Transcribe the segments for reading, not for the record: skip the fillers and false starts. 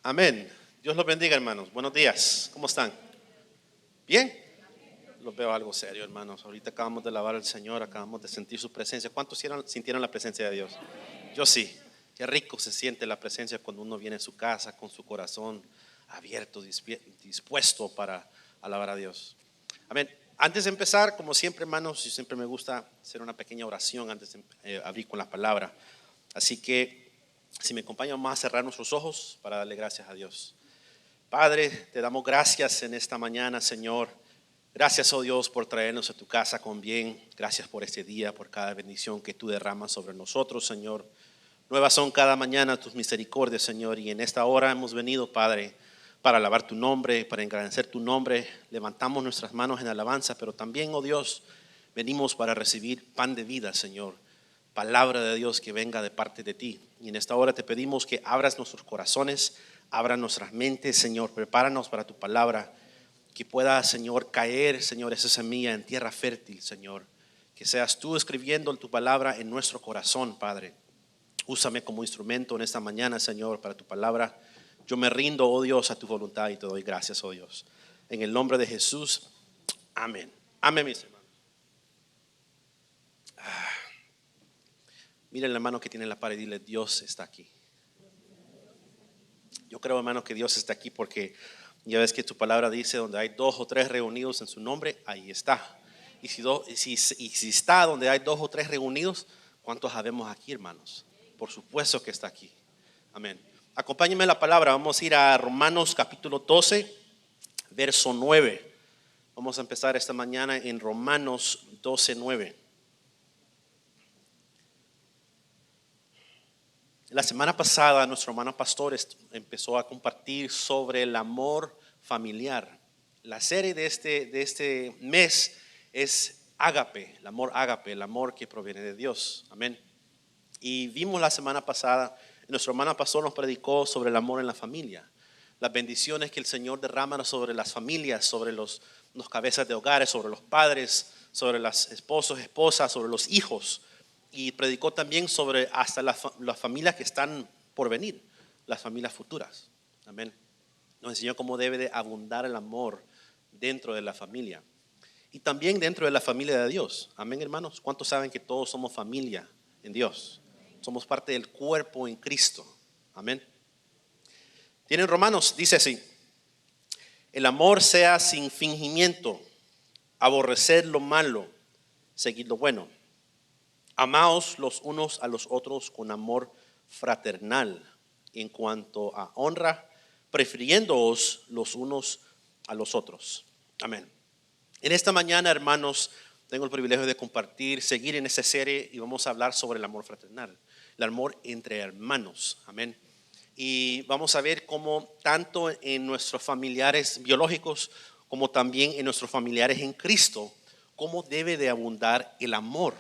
Amén. Dios los bendiga, hermanos. Buenos días. ¿Cómo están? ¿Bien? Los veo algo serio, hermanos. Ahorita acabamos de alabar al Señor, acabamos de sentir su presencia. ¿Cuántos sintieron la presencia de Dios? Yo sí. Qué rico se siente la presencia cuando uno viene a su casa con su corazón abierto, dispuesto para alabar a Dios. Amén. Antes de empezar, como siempre, hermanos, siempre me gusta hacer una pequeña oración antes de abrir con la palabra. Así que, si me acompañan, vamos a cerrar nuestros ojos para darle gracias a Dios. Padre, te damos gracias en esta mañana, Señor. Gracias, oh Dios, por traernos a tu casa con bien. Gracias por este día, por cada bendición que tú derramas sobre nosotros, Señor. Nuevas son cada mañana tus misericordias, Señor. Y en esta hora hemos venido, Padre, para alabar tu nombre, para engrandecer tu nombre. Levantamos nuestras manos en alabanza, pero también, oh Dios, venimos para recibir pan de vida, Señor. Palabra de Dios que venga de parte de ti. Y en esta hora te pedimos que abras nuestros corazones, abra nuestras mentes, Señor. Prepáranos para tu palabra. Que pueda, Señor, caer, Señor, esa semilla en tierra fértil, Señor. Que seas tú escribiendo tu palabra en nuestro corazón, Padre. Úsame como instrumento en esta mañana, Señor, para tu palabra. Yo me rindo, oh Dios, a tu voluntad y te doy gracias, oh Dios. En el nombre de Jesús, amén. Amén, mis hermanos. Miren la mano que tiene en la pared y dile: Dios está aquí. Yo creo, hermano, que Dios está aquí porque ya ves que tu palabra dice: donde hay 2 o 3 reunidos en su nombre, ahí está. Y si está donde hay 2 o 3 reunidos, ¿cuántos habemos aquí, hermanos? Por supuesto que está aquí. Amén. Acompáñenme en la palabra. Vamos a ir a Romanos capítulo 12, verso 9. Vamos a empezar esta mañana en Romanos 12, 9. La semana pasada nuestro hermano pastor empezó a compartir sobre el amor familiar. La serie de este mes es ágape, el amor que proviene de Dios. Amén. Y vimos la semana pasada, nuestro hermano pastor nos predicó sobre el amor en la familia. Las bendiciones que el Señor derrama sobre las familias, sobre los cabezas de hogares, sobre los padres, sobre los esposos, esposas, sobre los hijos. Y predicó también sobre hasta las familias que están por venir, las familias futuras. Amén. Nos enseñó cómo debe de abundar el amor dentro de la familia. Y también dentro de la familia de Dios. Amén, hermanos. ¿Cuántos saben que todos somos familia en Dios? Somos parte del cuerpo en Cristo. Amén. Tienen Romanos, dice así: el amor sea sin fingimiento, aborrecer lo malo, seguir lo bueno. Amaos los unos a los otros con amor fraternal, en cuanto a honra, prefiriéndoos los unos a los otros. Amén. En esta mañana, hermanos, tengo el privilegio de seguir en esta serie, y vamos a hablar sobre el amor fraternal, el amor entre hermanos. Amén. Y vamos a ver cómo tanto en nuestros familiares biológicos como también en nuestros familiares en Cristo, cómo debe de abundar el amor.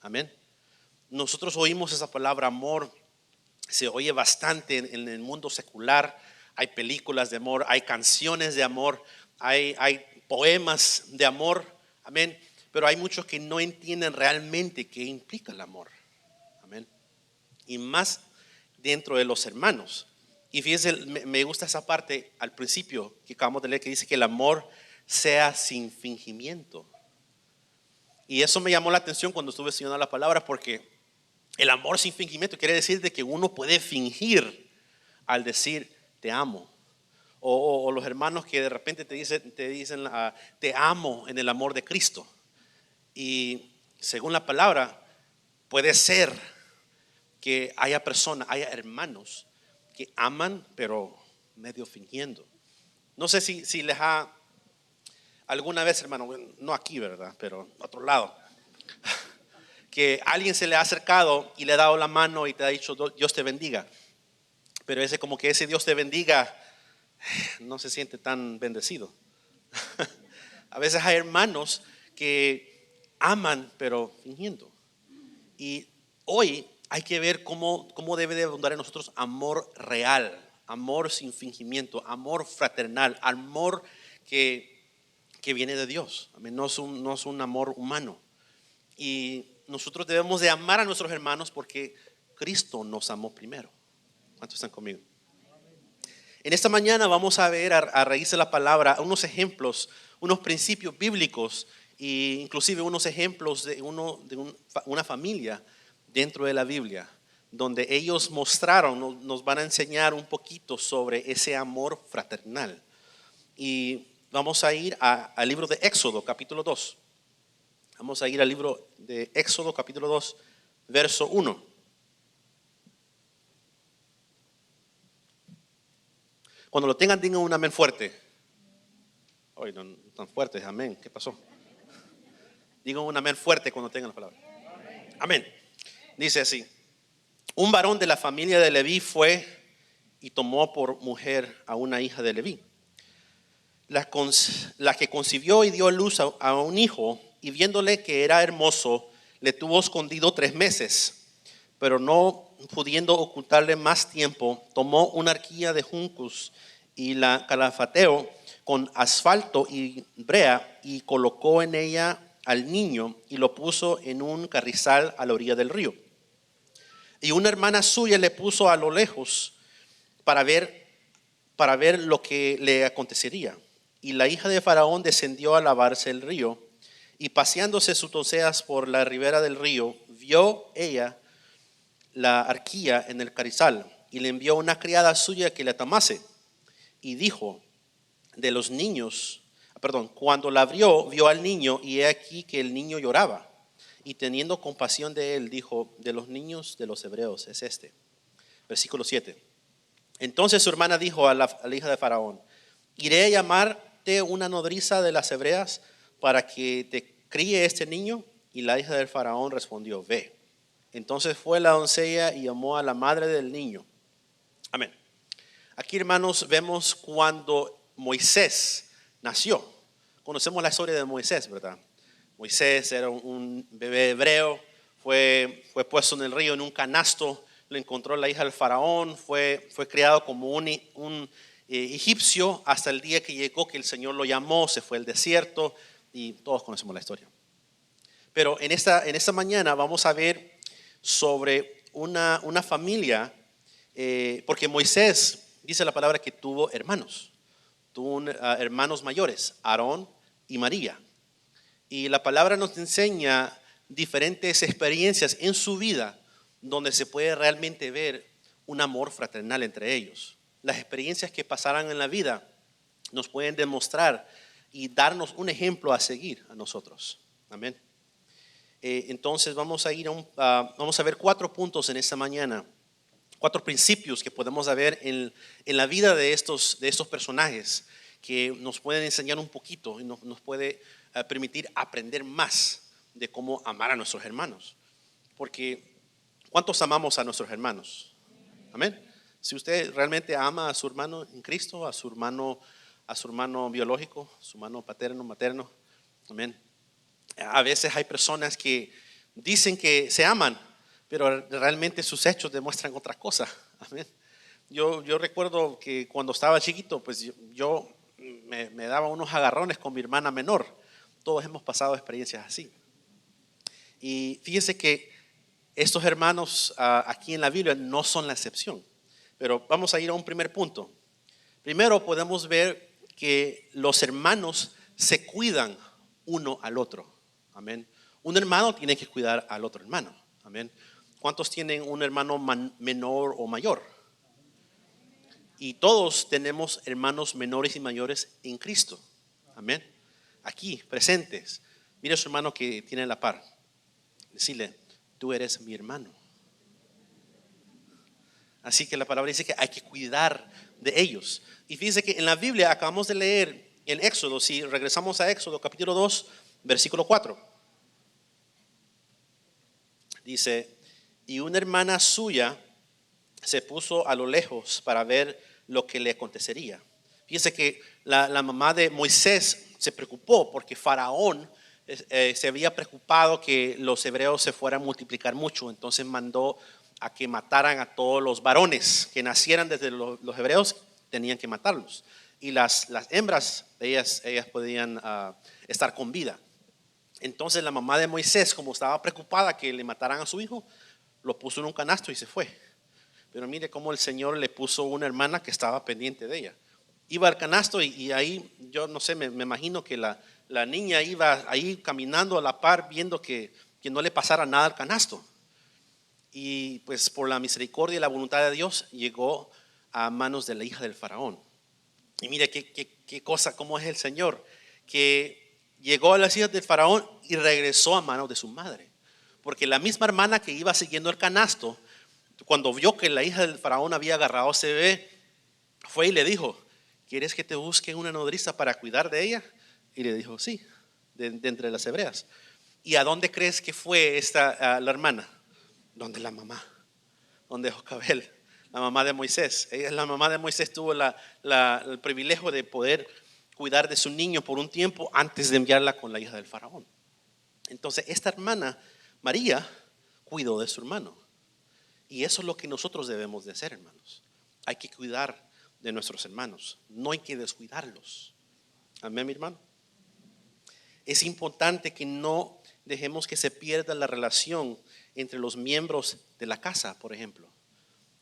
Amén. Nosotros oímos esa palabra amor, se oye bastante en el mundo secular. Hay películas de amor, hay canciones de amor, hay poemas de amor. Amén. Pero hay muchos que no entienden realmente qué implica el amor. Amén. Y más dentro de los hermanos. Y fíjense, me gusta esa parte al principio que acabamos de leer, que dice que el amor sea sin fingimiento. Y eso me llamó la atención cuando estuve estudiando la palabra, porque el amor sin fingimiento quiere decir de que uno puede fingir al decir te amo. O los hermanos que de repente te dicen te amo en el amor de Cristo. Y según la palabra, puede ser que haya hermanos que aman pero medio fingiendo. No sé si les ha alguna vez, hermano, no aquí, ¿verdad? Pero otro lado, que alguien se le ha acercado y le ha dado la mano y te ha dicho Dios te bendiga. Pero como que ese Dios te bendiga no se siente tan bendecido. A veces hay hermanos que aman pero fingiendo. Y hoy hay que ver cómo debe de abundar en nosotros amor real, amor sin fingimiento, amor fraternal, amor que viene de Dios. No es un amor humano. Y nosotros debemos de amar a nuestros hermanos porque Cristo nos amó primero. ¿Cuántos están conmigo? En esta mañana vamos a ver a raíz de la palabra unos ejemplos, unos principios bíblicos e inclusive unos ejemplos de una familia dentro de la Biblia, donde ellos mostraron, nos van a enseñar un poquito sobre ese amor fraternal. Y vamos a ir al libro de Éxodo, capítulo 2. Vamos a ir al libro de Éxodo, capítulo 2, verso 1. Cuando lo tengan, digan un amén fuerte. Hoy no tan fuerte, amén. ¿Qué pasó? Digan un amén fuerte cuando tengan la palabra. Amén. Dice así: un varón de la familia de Leví fue y tomó por mujer a una hija de Leví, la que concibió y dio luz a un hijo, y viéndole que era hermoso, le tuvo escondido 3 meses. Pero no pudiendo ocultarle más tiempo, tomó una arquilla de juncos y la calafateó con asfalto y brea, y colocó en ella al niño y lo puso en un carrizal a la orilla del río. Y una hermana suya le puso a lo lejos para ver lo que le acontecería. Y la hija de Faraón descendió a lavarse el río, y paseándose sus doncellas por la ribera del río, vio ella la arquilla en el carrizal, y le envió una criada suya que la tomase. Y dijo de los niños, cuando la abrió, vio al niño, y he aquí que el niño lloraba. Y teniendo compasión de él, dijo: de los niños de los hebreos es este. Versículo 7. Entonces su hermana dijo a la hija de Faraón: iré a llamarte una nodriza de las hebreas para que te críe este niño. Y la hija del Faraón respondió: ve. Entonces fue la doncella y llamó a la madre del niño. Amén. Aquí, hermanos, vemos cuando Moisés nació. Conocemos la historia de Moisés, ¿verdad? Moisés era un bebé hebreo, fue puesto en el río en un canasto, lo encontró la hija del Faraón, fue criado como un egipcio hasta el día que llegó, que el Señor lo llamó, se fue al desierto, y todos conocemos la historia. Pero en esta mañana vamos a ver sobre una familia, porque Moisés, dice la palabra, que tuvo hermanos, hermanos mayores, Aarón y María. Y la palabra nos enseña diferentes experiencias en su vida donde se puede realmente ver un amor fraternal entre ellos. Las experiencias que pasaran en la vida nos pueden demostrar y darnos un ejemplo a seguir a nosotros. Amén. Entonces vamos a ver 4 puntos en esta mañana, 4 principios que podemos ver en la vida de estos personajes, que nos pueden enseñar un poquito y nos puede permitir aprender más de cómo amar a nuestros hermanos. Porque ¿cuántos amamos a nuestros hermanos? Amén. Si usted realmente ama a su hermano en Cristo, a su hermano biológico, su hermano paterno, materno, amén. A veces hay personas que dicen que se aman, pero realmente sus hechos demuestran otra cosa. Amén. Yo recuerdo que cuando estaba chiquito, pues yo me daba unos agarrones con mi hermana menor. Todos hemos pasado experiencias así. Y fíjense que estos hermanos aquí en la Biblia no son la excepción. Pero vamos a ir a un primer punto. Primero podemos ver que los hermanos se cuidan uno al otro. Amén. Un hermano tiene que cuidar al otro hermano. Amén. ¿Cuántos tienen un hermano menor o mayor? Y todos tenemos hermanos menores y mayores en Cristo. Amén. Aquí, presentes. Mira a su hermano que tiene a la par. Decirle: tú eres mi hermano. Así que la palabra dice que hay que cuidar de ellos. Y fíjense que en la Biblia acabamos de leer en Éxodo, si regresamos a Éxodo capítulo 2, versículo 4. Dice: y una hermana suya se puso a lo lejos para ver lo que le acontecería. Fíjense que la mamá de Moisés se preocupó porque Faraón se había preocupado que los hebreos se fueran a multiplicar mucho. Entonces mandó a que mataran a todos los varones que nacieran desde los hebreos, tenían que matarlos. Y las hembras, ellas podían estar con vida. Entonces la mamá de Moisés, como estaba preocupada que le mataran a su hijo, lo puso en un canasto y se fue. pero mire cómo el Señor le puso una hermana que estaba pendiente de ella. Iba al canasto y ahí, yo no sé, me imagino que la niña iba ahí caminando a la par viendo que no le pasara nada al canasto. Y pues por la misericordia y la voluntad de Dios llegó a manos de la hija del faraón. Y mire qué cosa, cómo es el Señor, que llegó a las hijas del faraón y regresó a manos de su madre. Porque la misma hermana que iba siguiendo el canasto, cuando vio que la hija del faraón había agarrado a ese bebé, fue y le dijo: ¿quieres que te busque una nodriza para cuidar de ella? Y le dijo: sí, de entre las hebreas. ¿Y a dónde crees que fue la hermana? Donde la mamá, donde Jocabel, la mamá de Moisés. Ella, la mamá de Moisés, tuvo el privilegio de poder cuidar de su niño por un tiempo antes de enviarla con la hija del faraón. Entonces esta hermana María cuidó de su hermano. Y eso es lo que nosotros debemos de hacer, hermanos. Hay que cuidar de nuestros hermanos, no hay que descuidarlos. Amén, mi hermano. Es importante que no dejemos que se pierda la relación entre los miembros de la casa, por ejemplo.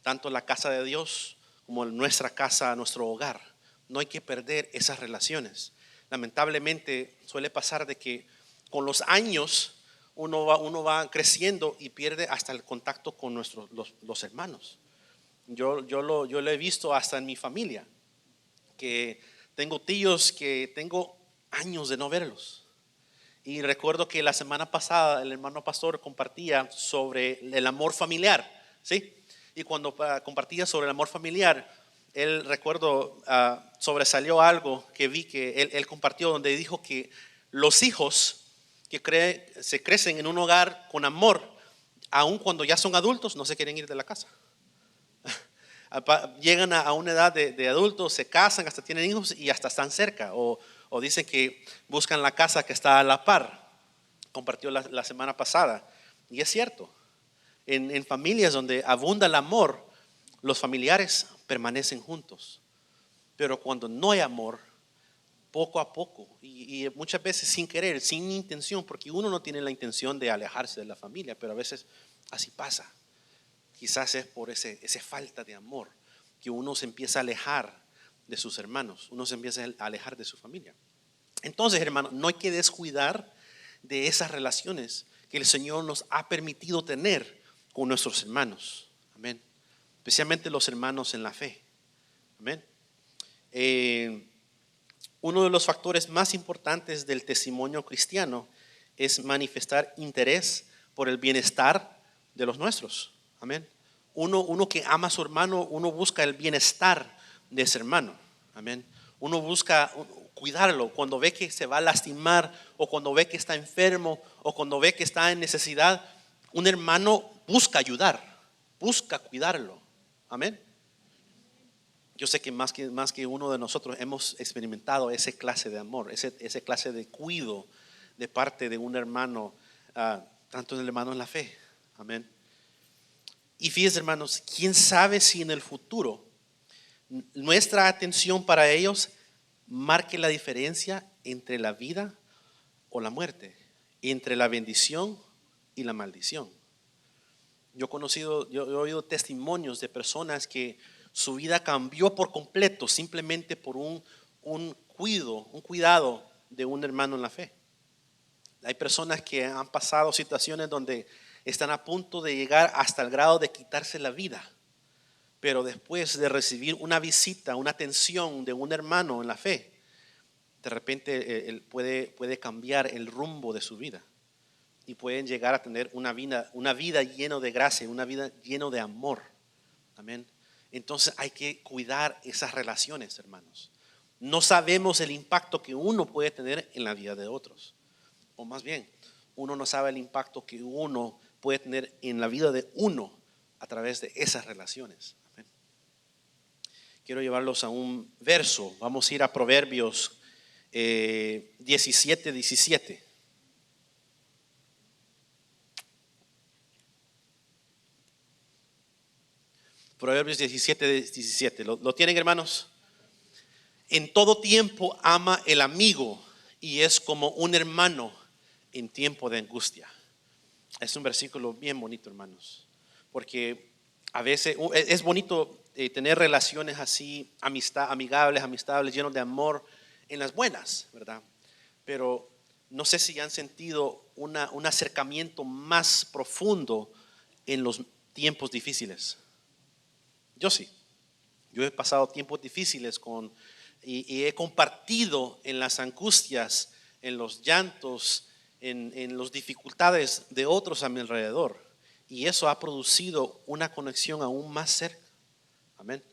Tanto la casa de Dios como nuestra casa, nuestro hogar. No hay que perder esas relaciones. Lamentablemente suele pasar de que con los años uno va creciendo y pierde hasta el contacto con los hermanos. Yo lo he visto hasta en mi familia, que tengo tíos que tengo años de no verlos. Y recuerdo que la semana pasada el hermano pastor compartía sobre el amor familiar, ¿sí? Y cuando compartía sobre el amor familiar, él, recuerdo, sobresalió algo que vi que él compartió, donde dijo que los hijos que se crecen en un hogar con amor, aun cuando ya son adultos, no se quieren ir de la casa. Llegan a una edad de adultos, se casan, hasta tienen hijos y hasta están cerca, o dicen que buscan la casa que está a la par. Compartió la semana pasada, y es cierto, en familias donde abunda el amor, los familiares permanecen juntos. Pero cuando no hay amor, poco a poco, y muchas veces sin querer, sin intención, porque uno no tiene la intención de alejarse de la familia, pero a veces así pasa. Quizás es por esa falta de amor que uno se empieza a alejar de sus hermanos, uno se empieza a alejar de su familia. Entonces, hermano, no hay que descuidar de esas relaciones que el Señor nos ha permitido tener con nuestros hermanos. Amén. Especialmente los hermanos en la fe. Amén. Uno de los factores más importantes del testimonio cristiano es manifestar interés por el bienestar de los nuestros. Amén. Uno que ama a su hermano, uno busca el bienestar de ese hermano. Amén. Uno busca cuidarlo cuando ve que se va a lastimar, o cuando ve que está enfermo, o cuando ve que está en necesidad. Un hermano busca ayudar, busca cuidarlo. Amén. Yo sé que más que uno de nosotros hemos experimentado esa clase de amor, esa clase de cuidado de parte de un hermano, tanto el hermano en la fe. Amén. Y fíjense, hermanos, quién sabe si en el futuro nuestra atención para ellos marque la diferencia entre la vida o la muerte, entre la bendición y la maldición. Yo he oído testimonios de personas que su vida cambió por completo simplemente por un cuidado de un hermano en la fe. Hay personas que han pasado situaciones donde están a punto de llegar hasta el grado de quitarse la vida, pero después de recibir una visita, una atención de un hermano en la fe, de repente él puede cambiar el rumbo de su vida y pueden llegar a tener una vida llena de gracia, una vida llena de amor. Amén. Entonces hay que cuidar esas relaciones, hermanos. No sabemos el impacto que uno puede tener en la vida de otros, o más bien, uno no sabe el impacto que uno puede tener en la vida de uno a través de esas relaciones. Amén. Quiero llevarlos a un verso. Vamos a ir a Proverbios 17:17. Proverbios 17:17. ¿Lo tienen, hermanos? En todo tiempo ama el amigo y es como un hermano en tiempo de angustia. Es un versículo bien bonito, hermanos, porque a veces es bonito tener relaciones así, amigables, llenos de amor en las buenas, ¿verdad? Pero no sé si han sentido un acercamiento más profundo en los tiempos difíciles. Yo sí. Yo he pasado tiempos difíciles y he compartido en las angustias, en los llantos, en las dificultades de otros a mi alrededor. Y eso ha producido una conexión aún más cerca. Amén.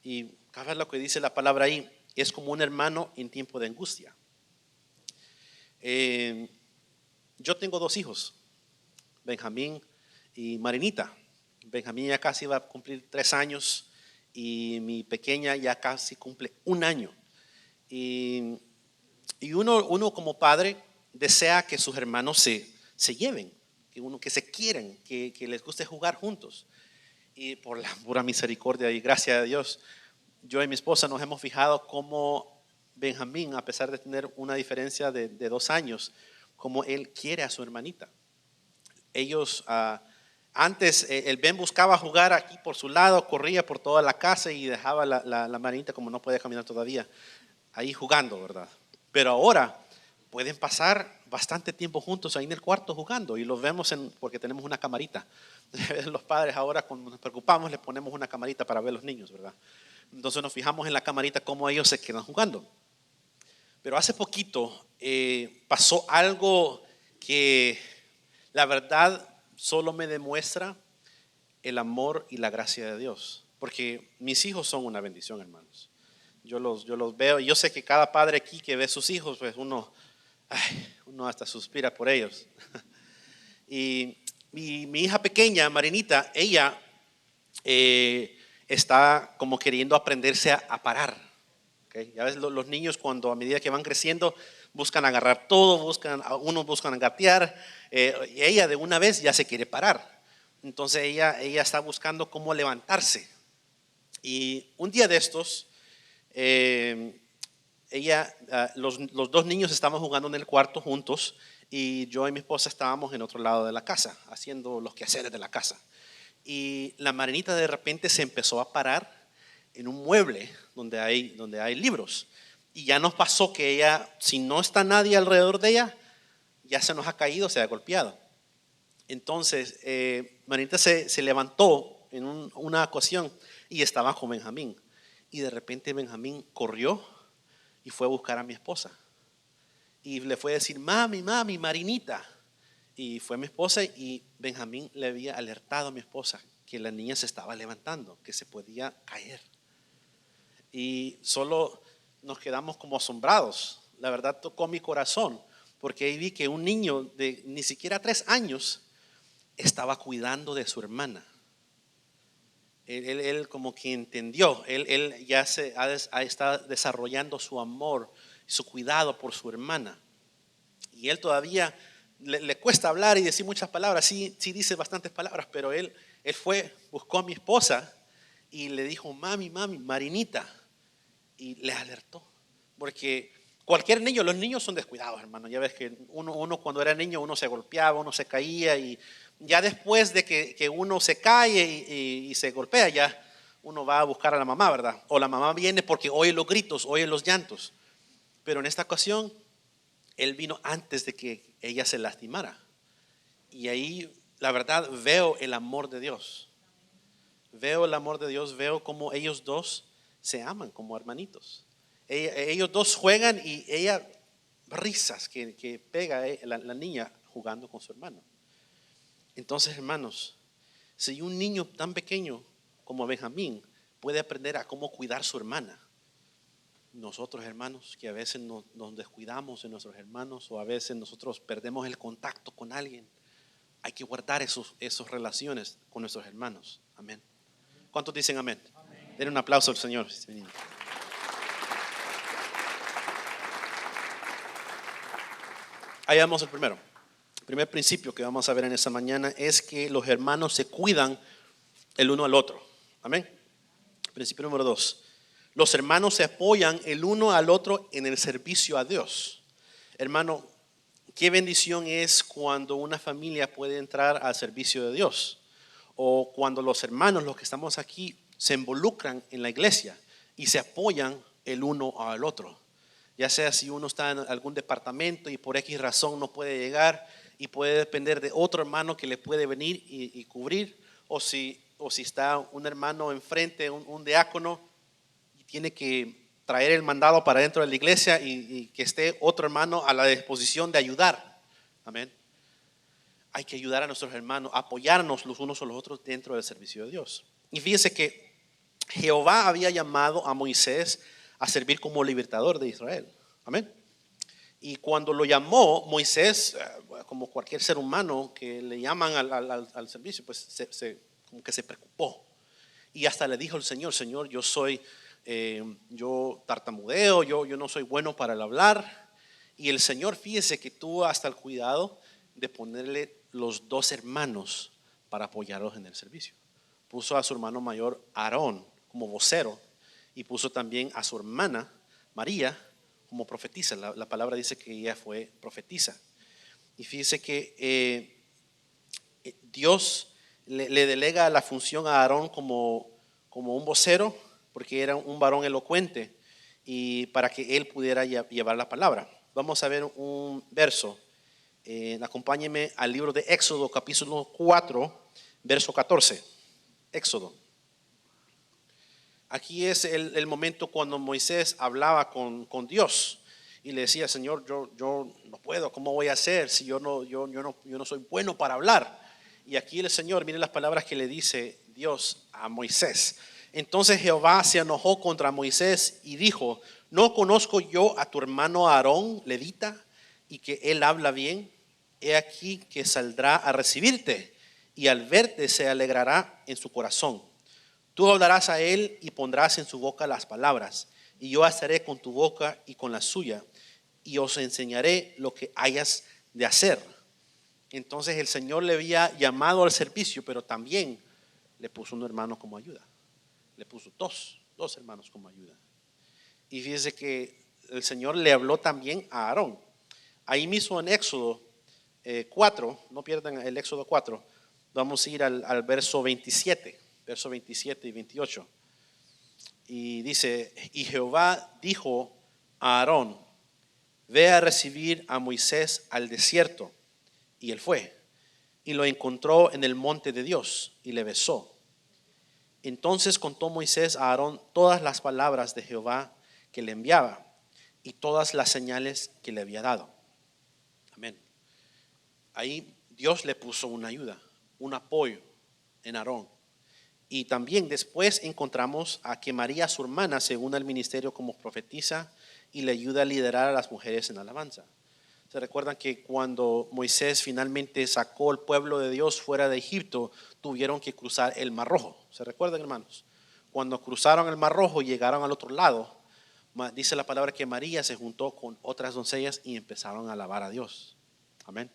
Y cada vez lo que dice la palabra ahí es como un hermano en tiempo de angustia. Yo tengo 2 hijos, Benjamín y Marinita. Benjamín ya casi va a cumplir 3 años y mi pequeña ya casi cumple 1 año. Y uno como padre desea que sus hermanos se lleven, que se quieran, que les guste jugar juntos. Y por la pura misericordia y gracia de Dios, yo y mi esposa nos hemos fijado cómo Benjamín, a pesar de tener una diferencia de 2 años, como él quiere a su hermanita. Ellos, antes el Ben buscaba jugar aquí por su lado, corría por toda la casa y dejaba la manita, como no puede caminar todavía, ahí jugando, ¿verdad? Pero ahora pueden pasar bastante tiempo juntos ahí en el cuarto jugando y los vemos porque tenemos una camarita. Los padres ahora cuando nos preocupamos les ponemos una camarita para ver los niños, ¿verdad? Entonces nos fijamos en la camarita cómo ellos se quedan jugando. Pero hace poquito pasó algo que la verdad solo me demuestra el amor y la gracia de Dios. Porque mis hijos son una bendición, hermanos. Yo los veo y yo sé que cada padre aquí que ve a sus hijos, pues uno hasta suspira por ellos. Y mi hija pequeña, Marinita, ella está como queriendo aprenderse a parar. Okay. Ya ves, los niños cuando a medida que van creciendo buscan agarrar todo, unos buscan gatear, y ella de una vez ya se quiere parar. Entonces ella está buscando cómo levantarse. Y un día de estos, los 2 niños estaban jugando en el cuarto juntos y yo y mi esposa estábamos en otro lado de la casa, haciendo los quehaceres de la casa. Y la Marinita de repente se empezó a parar en un mueble donde hay libros. Y ya nos pasó que ella, si no está nadie alrededor de ella, ya se nos ha caído, se ha golpeado. Entonces, Marinita se levantó en una ocasión y estaba con Benjamín. Y de repente Benjamín corrió y fue a buscar a mi esposa. Y le fue a decir, mami, Marinita. Y fue mi esposa y Benjamín le había alertado a mi esposa que la niña se estaba levantando, que se podía caer. Y solo nos quedamos como asombrados. La verdad tocó mi corazón, porque ahí vi que un niño de ni siquiera 3 años estaba cuidando de su hermana. Él como que entendió, él ya está desarrollando su amor, su cuidado por su hermana. Y él todavía le cuesta hablar y decir muchas palabras, sí dice bastantes palabras, pero él buscó a mi esposa y le dijo, mami, Marinita. Y les alertó, porque cualquier niño, los niños son descuidados, hermano. Ya ves que uno cuando era niño uno se golpeaba, uno se caía y ya después de que uno se cae y se golpea, ya uno va a buscar a la mamá, ¿verdad? O la mamá viene porque oye los gritos, oye los llantos. Pero en esta ocasión él vino antes de que ella se lastimara. Y ahí la verdad veo el amor de Dios. Veo el amor de Dios, veo cómo ellos dos se aman como hermanitos. Ellos dos juegan y ella risas que pega la niña jugando con su hermano. Entonces, hermanos, si un niño tan pequeño como Benjamín puede aprender a cómo cuidar su hermana, nosotros, hermanos, que a veces nos descuidamos de nuestros hermanos o a veces nosotros perdemos el contacto con alguien, hay que guardar esas relaciones con nuestros hermanos. Amén. ¿Cuántos dicen amén? Den un aplauso al Señor. Ahí vamos el primero. El primer principio que vamos a ver en esta mañana es que los hermanos se cuidan el uno al otro. Amén. Principio número 2. Los hermanos se apoyan el uno al otro en el servicio a Dios. Hermano, qué bendición es cuando una familia puede entrar al servicio de Dios. o cuando los hermanos, los que estamos aquí, se involucran en la iglesia y se apoyan el uno al otro. Ya sea si uno está en algún departamento y por X razón no puede llegar y puede depender de otro hermano que le puede venir y cubrir, o si está un hermano enfrente, un diácono, y tiene que traer el mandado para dentro de la iglesia y que esté otro hermano a la disposición de ayudar. Amén. Hay que ayudar a nuestros hermanos, apoyarnos los unos a los otros dentro del servicio de Dios. Y fíjense que Jehová había llamado a Moisés a servir como libertador de Israel. Amén. Y cuando lo llamó Moisés, como cualquier ser humano que le llaman al servicio, pues como que se preocupó. Y hasta le dijo al Señor, Señor, yo tartamudeo, yo no soy bueno para el hablar. Y el Señor, fíjese que tuvo hasta el cuidado de ponerle los 2 hermanos para apoyarlos en el servicio. Puso a su hermano mayor Aarón como vocero y puso también a su hermana María como profetisa. La palabra dice que ella fue profetisa. Y fíjese que Dios le delega la función a Aarón como un vocero, porque era un varón elocuente y para que él pudiera llevar la palabra. Vamos a ver un verso. Acompáñenme al libro de Éxodo, capítulo 4, verso 14. Éxodo. Aquí es el momento cuando Moisés hablaba con Dios y le decía, Señor, yo no puedo, ¿cómo voy a hacer si yo no soy bueno para hablar? Y aquí el Señor, miren las palabras que le dice Dios a Moisés. Entonces Jehová se enojó contra Moisés y dijo, ¿no conozco yo a tu hermano Aarón, levita, y que él habla bien? He aquí que saldrá a recibirte y al verte se alegrará en su corazón. Tú hablarás a él y pondrás en su boca las palabras, y yo estaré con tu boca y con la suya, y os enseñaré lo que hayas de hacer. Entonces el Señor le había llamado al servicio, pero también le puso un hermano como ayuda. Le puso dos hermanos como ayuda. Y fíjese que el Señor le habló también a Aarón. Ahí mismo en Éxodo 4, no pierdan el Éxodo 4, vamos a ir al verso 27. Verso 27 y 28. Y dice, y Jehová dijo a Aarón, ve a recibir a Moisés al desierto. Y él fue, y lo encontró en el monte de Dios, y le besó. Entonces contó Moisés a Aarón todas las palabras de Jehová que le enviaba, y todas las señales que le había dado. Amén. Ahí Dios le puso una ayuda, un apoyo en Aarón. Y también después encontramos a que María, su hermana, se une al ministerio como profetisa y le ayuda a liderar a las mujeres en alabanza. Se recuerdan que cuando Moisés finalmente sacó al pueblo de Dios fuera de Egipto, tuvieron que cruzar el Mar Rojo. ¿Se recuerdan, hermanos? Cuando cruzaron el Mar Rojo y llegaron al otro lado, dice la palabra que María se juntó con otras doncellas y empezaron a alabar a Dios. Amén.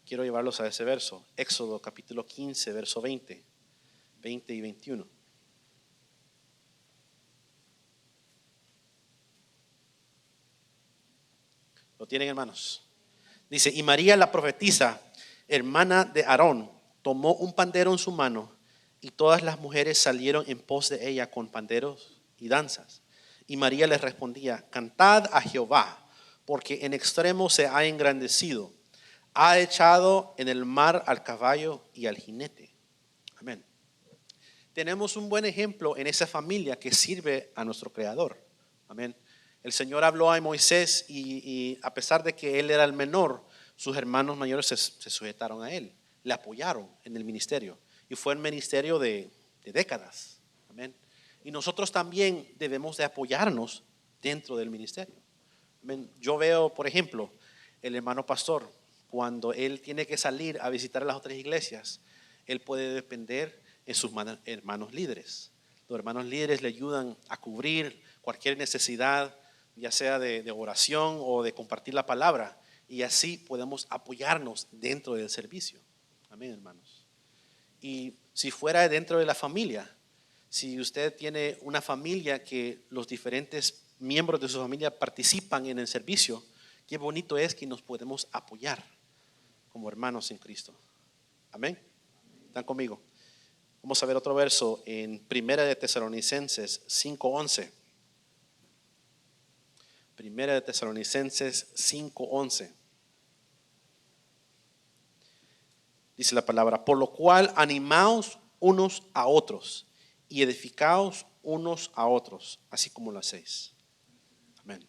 Quiero llevarlos a ese verso. Éxodo capítulo 15, verso 20 y 21. ¿Lo tienen, hermanos? Dice, y María la profetisa, hermana de Aarón, tomó un pandero en su mano y todas las mujeres salieron en pos de ella con panderos y danzas. Y María les respondía, cantad a Jehová, porque en extremo se ha engrandecido. Ha echado en el mar al caballo y al jinete. Amén. Tenemos un buen ejemplo en esa familia que sirve a nuestro Creador. Amén. El Señor habló a Moisés y a pesar de que él era el menor, sus hermanos mayores se sujetaron a él, le apoyaron en el ministerio y fue un ministerio de décadas. Amén. Y nosotros también debemos de apoyarnos dentro del ministerio. Amén. Yo veo, por ejemplo, el hermano pastor, cuando él tiene que salir a visitar a las otras iglesias, él puede depender en sus hermanos líderes. Los hermanos líderes le ayudan a cubrir cualquier necesidad, ya sea de oración o de compartir la palabra, y así podemos apoyarnos dentro del servicio. Amén, hermanos. Y si fuera dentro de la familia, si usted tiene una familia que los diferentes miembros de su familia participan en el servicio, qué bonito es que nos podemos apoyar como hermanos en Cristo. Amén. ¿Están conmigo? Vamos a ver otro verso en Primera de Tesalonicenses 5:11. Primera de Tesalonicenses 5:11. Dice la palabra: por lo cual animaos unos a otros y edificaos unos a otros, así como lo hacéis. Amén.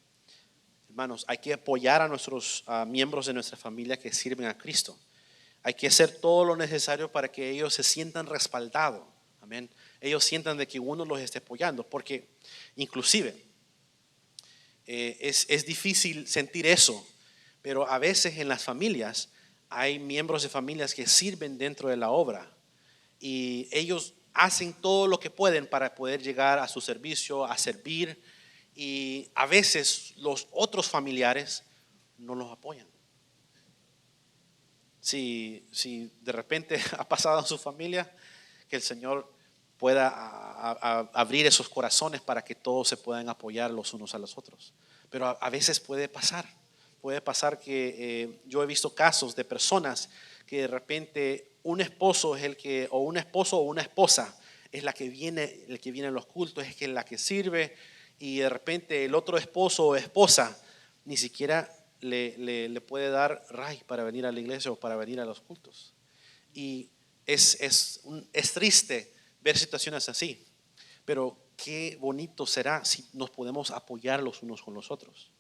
Hermanos, hay que apoyar a nuestros miembros de nuestra familia que sirven a Cristo. Hay que hacer todo lo necesario para que ellos se sientan respaldados. Amén. Ellos sientan de que uno los esté apoyando, porque inclusive es difícil sentir eso, pero a veces en las familias hay miembros de familias que sirven dentro de la obra y ellos hacen todo lo que pueden para poder llegar a su servicio, a servir, y a veces los otros familiares no los apoyan. Si de repente ha pasado en su familia, que el Señor pueda abrir esos corazones para que todos se puedan apoyar los unos a los otros. Pero a veces puede pasar que yo he visto casos de personas que de repente un esposo es o un esposo o una esposa es el que viene a los cultos, es la que sirve, y de repente el otro esposo o esposa ni siquiera le puede dar ray para venir a la iglesia o para venir a los cultos. Y es triste ver situaciones así, pero qué bonito será si nos podemos apoyar los unos con los otros.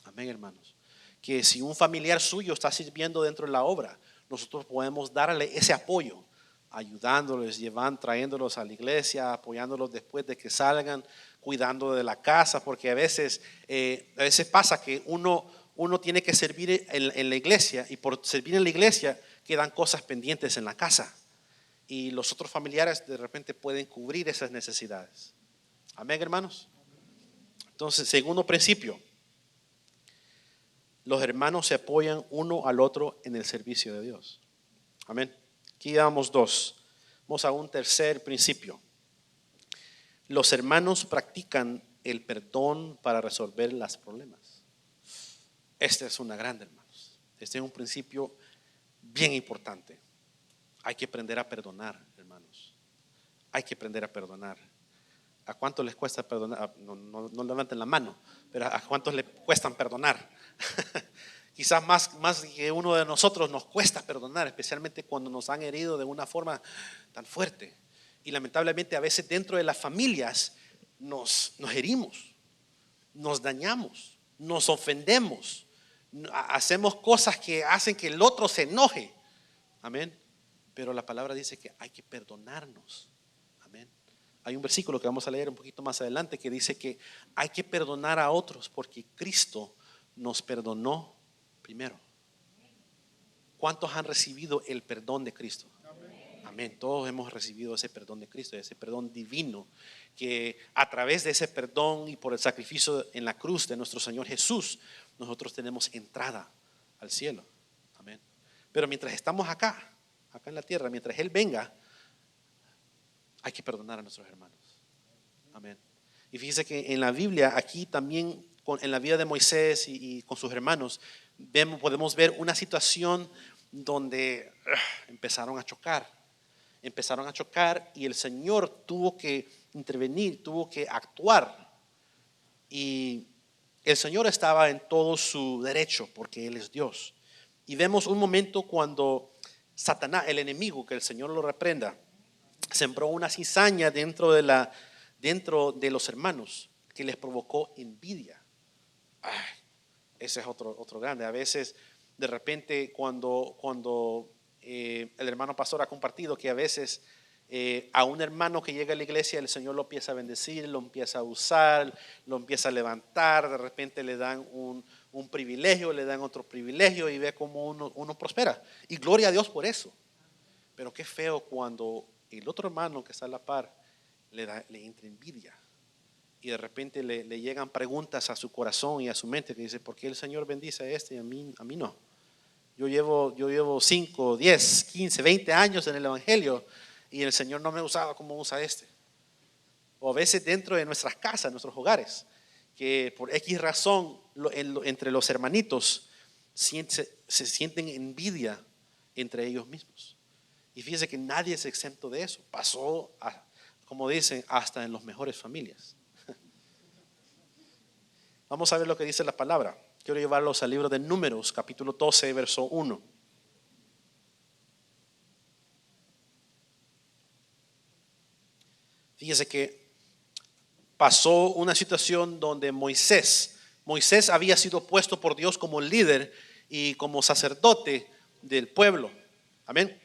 Amén, hermanos. Que si un familiar suyo está sirviendo dentro de la obra, nosotros podemos darle ese apoyo, ayudándoles, trayéndolos a la iglesia, apoyándolos después de que salgan, cuidando de la casa, porque a veces pasa que uno tiene que servir en la iglesia, y por servir en la iglesia quedan cosas pendientes en la casa, y los otros familiares de repente pueden cubrir esas necesidades. Amén, hermanos. Entonces, segundo principio: los hermanos se apoyan uno al otro en el servicio de Dios. Amén. Aquí damos dos. Vamos a un tercer principio. Los hermanos practican el perdón para resolver los problemas. Este es una grande, hermanos. Este es un principio bien importante. Hay que aprender a perdonar, hermanos. Hay que aprender a perdonar. ¿A cuánto les cuesta perdonar? No levanten la mano, pero ¿a cuántos les cuesta perdonar? Quizás más que uno de nosotros nos cuesta perdonar, especialmente cuando nos han herido de una forma tan fuerte. Y lamentablemente a veces dentro de las familias nos herimos, nos dañamos, nos ofendemos, hacemos cosas que hacen que el otro se enoje. Amén. Pero la palabra dice que hay que perdonarnos. Amén. Hay un versículo que vamos a leer un poquito más adelante que dice que hay que perdonar a otros porque Cristo nos perdonó primero. ¿Cuántos han recibido el perdón de Cristo? Amén. Todos hemos recibido ese perdón de Cristo, ese perdón divino, que a través de ese perdón y por el sacrificio en la cruz de nuestro Señor Jesús, nosotros tenemos entrada al cielo. Amén. Pero mientras estamos acá en la tierra, mientras Él venga, hay que perdonar a nuestros hermanos. Amén. Y fíjense que en la Biblia, aquí también en la vida de Moisés y con sus hermanos, podemos ver una situación donde empezaron a chocar y el Señor tuvo que intervenir, tuvo que actuar, y el Señor estaba en todo su derecho porque Él es Dios. Y vemos un momento cuando Satanás, el enemigo, que el Señor lo reprenda, sembró una cizaña dentro de los hermanos que les provocó envidia. Ese es otro grande. A veces de repente cuando el hermano pastor ha compartido que a veces a un hermano que llega a la iglesia el Señor lo empieza a bendecir, lo empieza a usar, lo empieza a levantar, de repente le dan un privilegio, le dan otro privilegio y ve cómo uno prospera, y gloria a Dios por eso. Pero qué feo cuando el otro hermano que está a la par le entra envidia, y de repente le llegan preguntas a su corazón y a su mente que dice: ¿por qué el Señor bendice a este y a mí no? Yo llevo 5, 10, 15, 20 años en el Evangelio y el Señor no me ha usado como usa este. O a veces dentro de nuestras casas, nuestros hogares, que por X razón entre los hermanitos se sienten envidia entre ellos mismos. Y fíjese que nadie es exento de eso. Pasó, como dicen, hasta en las mejores familias. Vamos a ver lo que dice la palabra. Quiero llevarlos al libro de Números, capítulo 12, verso 1. Fíjese que pasó una situación donde Moisés había sido puesto por Dios como líder y como sacerdote del pueblo. Amén.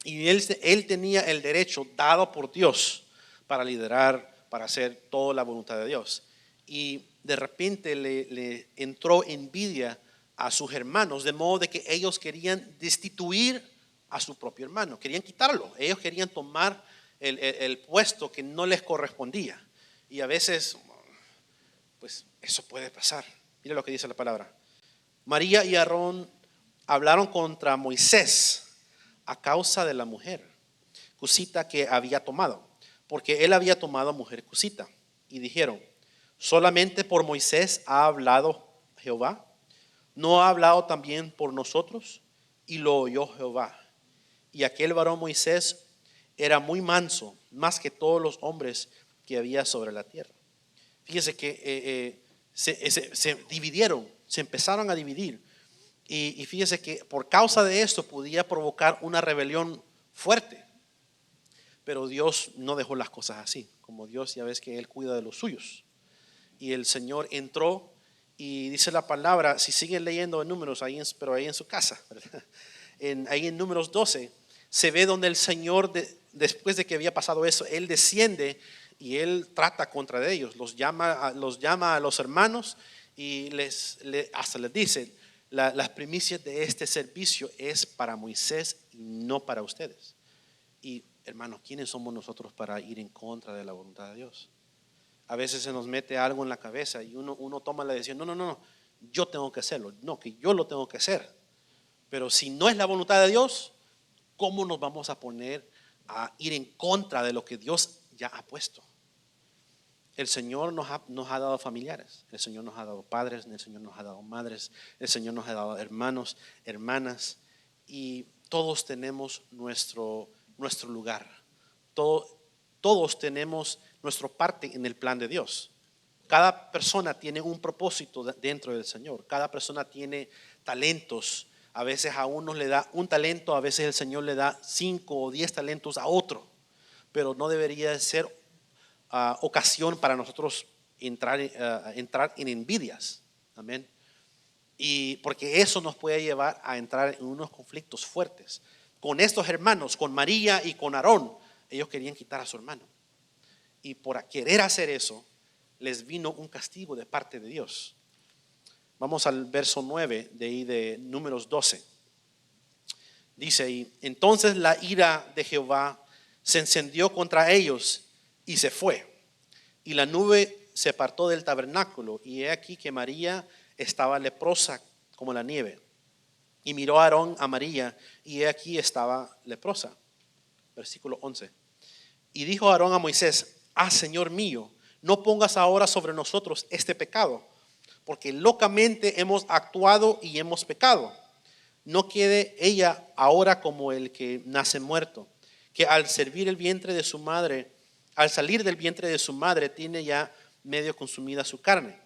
Y él tenía el derecho dado por Dios para liderar, para hacer toda la voluntad de Dios. Y de repente le entró envidia a sus hermanos, de modo de que ellos querían destituir a su propio hermano, querían quitarlo. Ellos querían tomar el puesto que no les correspondía. Y a veces, pues eso puede pasar. Mira lo que dice la palabra. María y Aarón hablaron contra Moisés a causa de la mujer cusita que había tomado, porque él había tomado mujer cusita. Y dijeron: ¿solamente por Moisés ha hablado Jehová? ¿No ha hablado también por nosotros? Y lo oyó Jehová. Y aquel varón Moisés era muy manso, más que todos los hombres que había sobre la tierra. Fíjese que se dividieron, se empezaron a dividir. Y fíjese que por causa de esto podía provocar una rebelión fuerte. Pero Dios no dejó las cosas así. Como Dios, ya ves que Él cuida de los suyos. Y el Señor entró y dice la palabra, si siguen leyendo en Números, pero ahí en su casa, ¿verdad? Ahí en Números 12, se ve donde el Señor, después de que había pasado eso, Él desciende y Él trata contra ellos. Los llama a los hermanos y hasta les dice: las primicias de este servicio es para Moisés y no para ustedes. Y hermanos, ¿quiénes somos nosotros para ir en contra de la voluntad de Dios? A veces se nos mete algo en la cabeza y uno toma la decisión: no, yo tengo que hacerlo, no, que yo lo tengo que hacer. Pero si no es la voluntad de Dios, ¿cómo nos vamos a poner a ir en contra de lo que Dios ya ha puesto? El Señor nos ha dado familiares, el Señor nos ha dado padres, el Señor nos ha dado madres, el Señor nos ha dado hermanos, hermanas, y todos tenemos nuestro lugar. Todos tenemos nuestra parte en el plan de Dios. Cada persona tiene un propósito dentro del Señor. Cada persona tiene talentos. A veces a uno le da un talento, a veces el Señor le da 5 o 10 talentos a otro. Pero no debería ser ocasión para nosotros entrar en envidias. Amén. Y porque eso nos puede llevar a entrar en unos conflictos fuertes. Con estos hermanos, con María y con Aarón, ellos querían quitar a su hermano. Y por querer hacer eso, les vino un castigo de parte de Dios. Vamos al verso 9 de ahí de Números 12. Dice ahí: entonces la ira de Jehová se encendió contra ellos y se fue. Y la nube se apartó del tabernáculo, y he aquí que María estaba leprosa como la nieve. Y miró a Aarón a María, y he aquí estaba leprosa. Versículo 11. Y dijo Aarón a Moisés: Señor mío, no pongas ahora sobre nosotros este pecado, porque locamente hemos actuado y hemos pecado. No quede ella ahora como el que nace muerto, que al salir del vientre de su madre, tiene ya medio consumida su carne.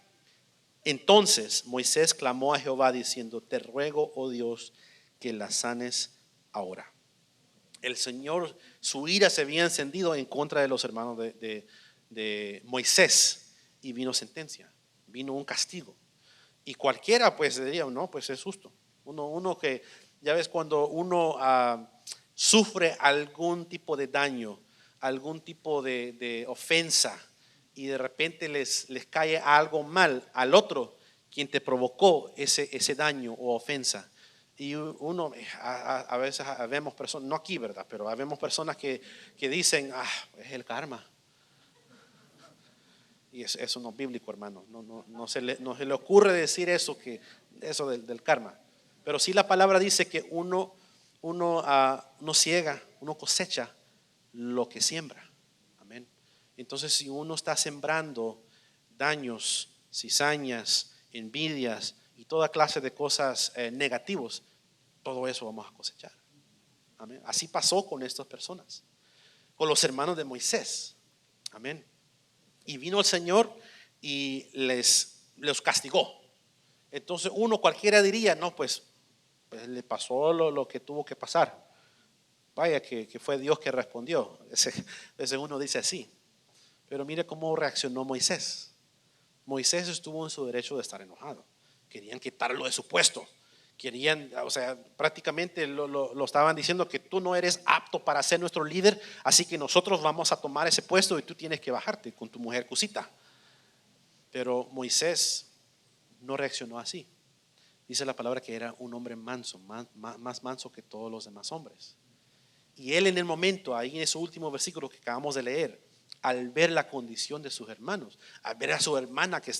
Entonces Moisés clamó a Jehová diciendo: te ruego, oh Dios, que la sanes ahora. El Señor, su ira se había encendido en contra de los hermanos de Moisés, y vino sentencia, vino un castigo. Y cualquiera pues diría: no, pues es justo. Uno que, ya ves, cuando uno sufre algún tipo de daño, algún tipo de ofensa, y de repente les cae algo mal al otro quien te provocó ese daño o ofensa. Y uno, a veces vemos personas, no aquí, ¿verdad? Pero vemos personas que dicen: es el karma. Y eso no es bíblico, hermano. No se le ocurre decir eso del karma. Pero sí la palabra dice que uno ciega, uno cosecha lo que siembra. Amén. Entonces, si uno está sembrando daños, cizañas, envidias y toda clase de cosas negativos, todo eso vamos a cosechar. Amén. Así pasó con estas personas, con los hermanos de Moisés. Amén. Y vino el Señor y los castigó. Entonces uno cualquiera diría, no, pues le pasó lo que tuvo que pasar. Vaya que fue Dios que respondió. Ese uno dice así. Pero mire cómo reaccionó Moisés. Moisés estuvo en su derecho de estar enojado. Querían quitarlo de su puesto. Querían, o sea, prácticamente lo estaban diciendo que tú no eres apto para ser nuestro líder, así que nosotros vamos a tomar ese puesto y tú tienes que bajarte con tu mujer Cusita. Pero Moisés no reaccionó así. Dice la palabra que era un hombre manso, más manso que todos los demás hombres. Y él en el momento, ahí en ese último versículo que acabamos de leer, al ver la condición de sus hermanos, al ver a su hermana que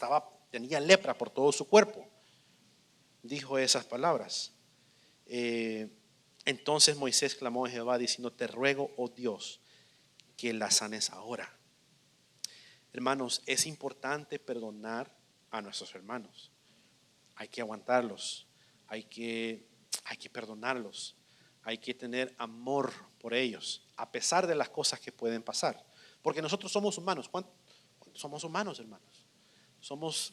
tenía lepra por todo su cuerpo, dijo esas palabras. Entonces Moisés clamó a Jehová diciendo, te ruego, oh Dios, que la sanes ahora. Hermanos, es importante perdonar a nuestros hermanos. Hay que aguantarlos, hay que perdonarlos, hay que tener amor por ellos, a pesar de las cosas que pueden pasar. Porque nosotros somos humanos. Somos humanos, hermanos. Somos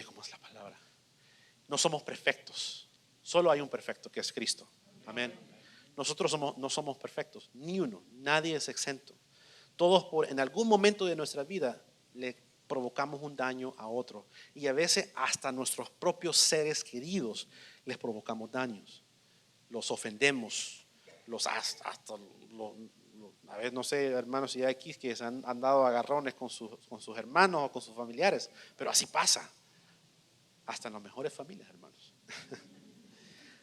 ¿cómo es la palabra? No somos perfectos. Solo hay un perfecto, que es Cristo. Amén. Nosotros no somos perfectos, ni uno. Nadie es exento. Todos en algún momento de nuestra vida le provocamos un daño a otro. Y a veces hasta nuestros propios seres queridos les provocamos daños. Los ofendemos. A veces no sé, hermanos, si hay aquí que se han dado agarrones con sus hermanos o con sus familiares. Pero así pasa. Hasta en las mejores familias, hermanos.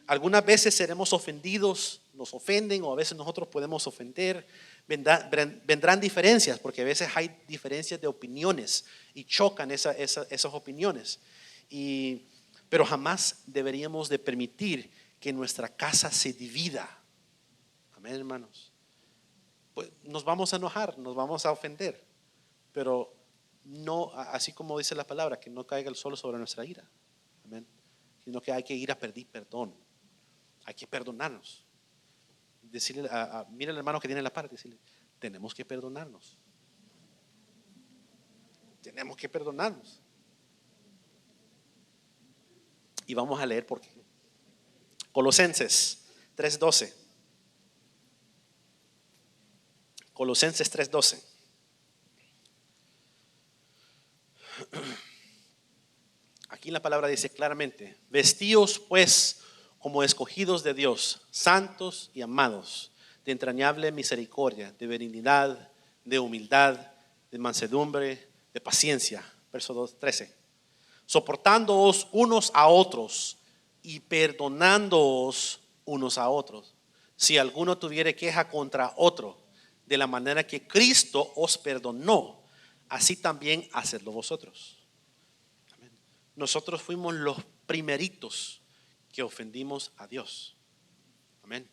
Algunas veces seremos ofendidos, nos ofenden, o a veces nosotros podemos ofender. Vendrán diferencias, porque a veces hay diferencias de opiniones y chocan esas opiniones. Pero jamás deberíamos de permitir que nuestra casa se divida. Amén, hermanos. Pues nos vamos a enojar, nos vamos a ofender, pero no, así como dice la palabra, que no caiga el sol sobre nuestra ira. Amén. Sino que hay que ir a pedir perdón. Hay que perdonarnos. Decirle, mira al hermano que tiene la par, decirle, tenemos que perdonarnos. Tenemos que perdonarnos. Y vamos a leer por qué. Colosenses 3:12. Colosenses 3:12. Aquí la palabra dice claramente, vestíos pues como escogidos de Dios, santos y amados, de entrañable misericordia, de benignidad, de humildad, de mansedumbre, de paciencia. Verso 13. Soportándoos unos a otros y perdonándoos unos a otros, si alguno tuviere queja contra otro, de la manera que Cristo os perdonó, así también hacedlo vosotros. Amén. Nosotros fuimos los primeritos que ofendimos a Dios. Amén.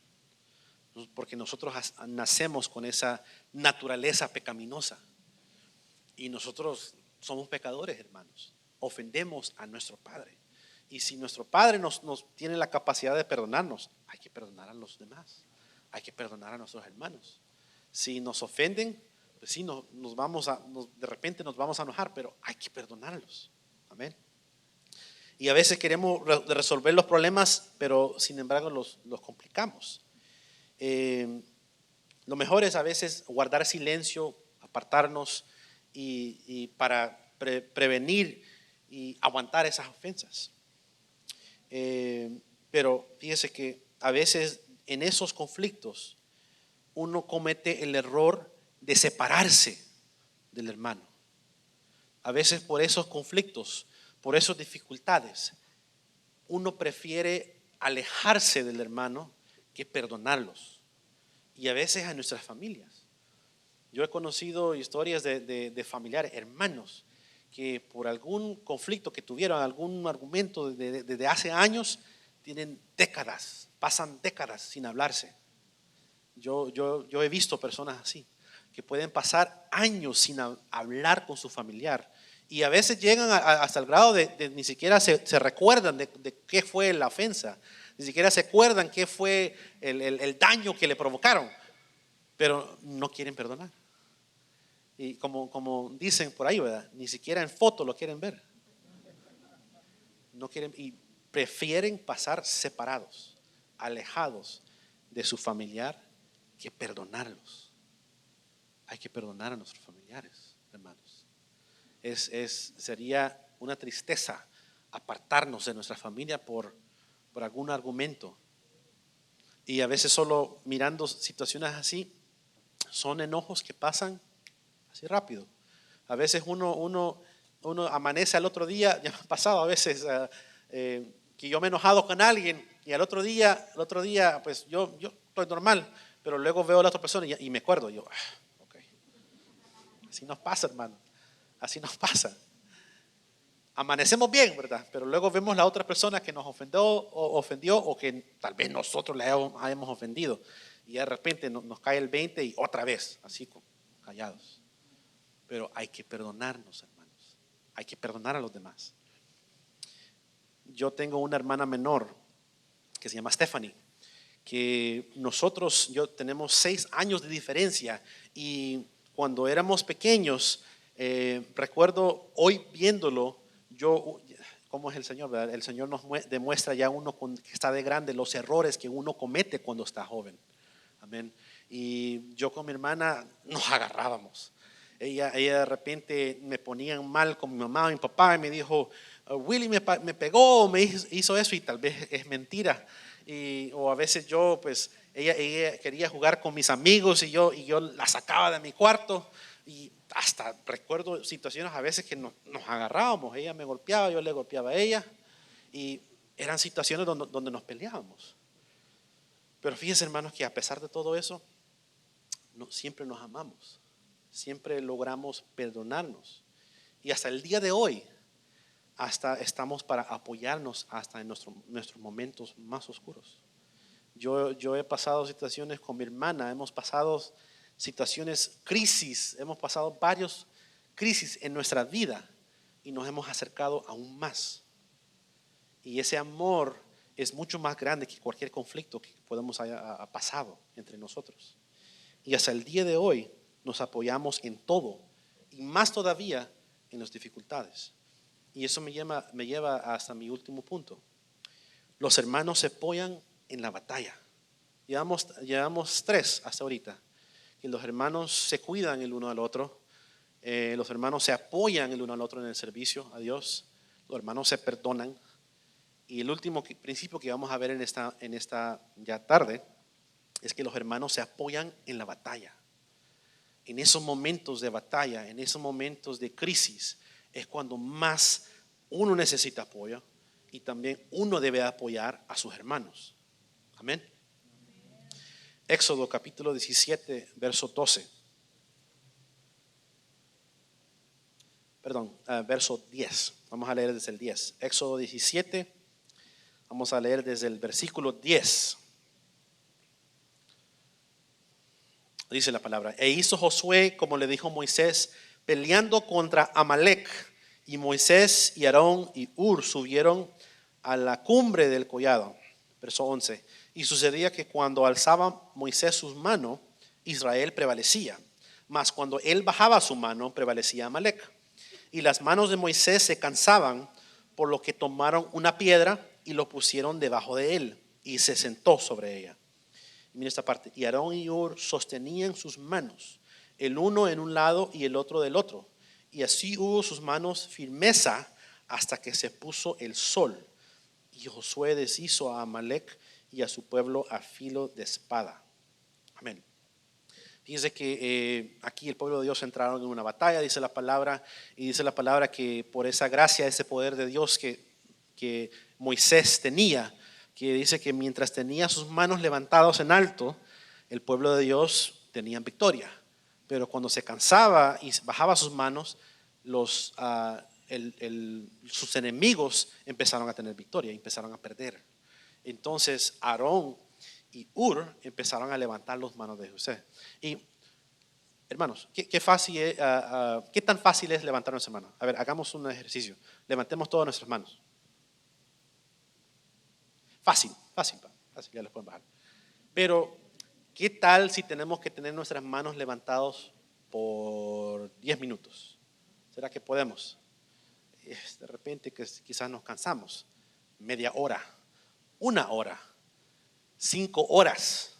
Porque nosotros nacemos con esa naturaleza pecaminosa. Y nosotros somos pecadores, hermanos. Ofendemos a nuestro Padre. Y si nuestro Padre nos tiene la capacidad de perdonarnos, hay que perdonar a los demás. Hay que perdonar a nuestros hermanos. Si nos ofenden, pues sí, de repente nos vamos a enojar, pero hay que perdonarlos. Amén. Y a veces queremos resolver los problemas, pero sin embargo los complicamos. Lo mejor es a veces guardar silencio, apartarnos y para prevenir y aguantar esas ofensas. Pero fíjese que a veces en esos conflictos uno comete el error de separarse del hermano. A veces por esos conflictos, por esas dificultades, uno prefiere alejarse del hermano que perdonarlos. Y a veces a nuestras familias. Yo he conocido historias de familiares, hermanos, que por algún conflicto que tuvieron, algún argumento desde hace años, tienen décadas, pasan décadas sin hablarse. Yo he visto personas así, que pueden pasar años sin hablar con su familiar. Y a veces llegan hasta el grado de ni siquiera se recuerdan de qué fue la ofensa, Ni siquiera se acuerdan qué fue el daño que le provocaron, pero no quieren perdonar. Y como dicen por ahí, ¿verdad? Ni siquiera en foto lo quieren ver. No quieren y prefieren pasar separados, alejados de su familiar, que perdonarlos. Hay que perdonar a nuestros familiares, hermanos. Sería una tristeza apartarnos de nuestra familia por algún argumento. Y a veces solo mirando situaciones así, son enojos que pasan así rápido. A veces uno amanece al otro día, ya me ha pasado a veces que yo me he enojado con alguien y al otro día pues yo estoy normal, pero luego veo a la otra persona y me acuerdo, ok. Así nos pasa, hermano, así nos pasa. Amanecemos bien, ¿verdad? Pero luego vemos la otra persona que nos ofendió o que tal vez nosotros le hayamos ofendido. Y de repente nos cae el 20 y otra vez, así callados. Pero hay que perdonarnos, hermanos. Hay que perdonar a los demás. Yo tengo una hermana menor que se llama Stephanie, que yo tenemos 6 años de diferencia y cuando éramos pequeños, recuerdo hoy viéndolo, ¿cómo es el Señor? ¿Verdad? El Señor nos demuestra ya uno que está de grande los errores que uno comete cuando está joven. Amén. Y yo con mi hermana nos agarrábamos. Ella de repente me ponían mal con mi mamá y mi papá y me dijo, Willy me pegó, me hizo eso, y tal vez es mentira. O a veces yo, pues, ella quería jugar con mis amigos y yo la sacaba de mi cuarto. Y hasta recuerdo situaciones a veces que nos agarrábamos. Ella me golpeaba, yo le golpeaba a ella. Y eran situaciones donde nos peleábamos. Pero fíjense, hermanos, que a pesar de todo eso, siempre nos amamos. Siempre logramos perdonarnos. Y hasta el día de hoy, hasta estamos para apoyarnos hasta en nuestros momentos más oscuros. Yo he pasado situaciones con mi hermana, hemos pasado situaciones, crisis, hemos pasado varios crisis en nuestra vida y nos hemos acercado aún más. Y ese amor es mucho más grande que cualquier conflicto que podamos haber pasado entre nosotros. Y hasta el día de hoy nos apoyamos en todo y más todavía en las dificultades. Y eso me lleva hasta mi último punto. Los hermanos se apoyan en la batalla. Llevamos 3 hasta ahorita. Que los hermanos se cuidan el uno al otro. Los hermanos se apoyan el uno al otro en el servicio a Dios. Los hermanos se perdonan. Y el último principio que vamos a ver en esta ya tarde es que los hermanos se apoyan en la batalla. En esos momentos de batalla, en esos momentos de crisis, es cuando más uno necesita apoyo y también uno debe apoyar a sus hermanos. Amén. Éxodo capítulo 17, verso 12. Verso 10. Vamos a leer desde el 10. Éxodo 17, vamos a leer desde el versículo 10. Dice la palabra: E hizo Josué como le dijo Moisés, peleando contra Amalec. Y Moisés y Aarón y Hur subieron a la cumbre del collado. Verso 11. Y sucedía que cuando alzaba Moisés sus manos, Israel prevalecía. Mas cuando él bajaba su mano, prevalecía Amalec. Y las manos de Moisés se cansaban, por lo que tomaron una piedra y lo pusieron debajo de él, y se sentó sobre ella. Mira esta parte. Y Aarón y Hur sostenían sus manos, el uno en un lado y el otro del otro. Y así hubo sus manos firmeza hasta que se puso el sol. Y Josué deshizo a Amalec y a su pueblo a filo de espada. Amén. Fíjense que aquí el pueblo de Dios entraron en una batalla, dice la palabra, y dice la palabra que por esa gracia, ese poder de Dios que Moisés tenía, que dice que mientras tenía sus manos levantadas en alto, el pueblo de Dios tenía victoria. Pero cuando se cansaba y bajaba sus manos, sus enemigos empezaron a tener victoria, empezaron a perder. Entonces Aarón y Hur empezaron a levantar las manos de José. Y hermanos, ¿qué tan fácil es levantar nuestras manos? A ver, hagamos un ejercicio. Levantemos todas nuestras manos. Fácil, Fácil, fácil, ya les pueden bajar. Pero, ¿qué tal si tenemos que tener nuestras manos levantadas por 10 minutos? ¿Será que podemos? De repente que quizás nos cansamos. Media hora, 1 hora, 5 horas,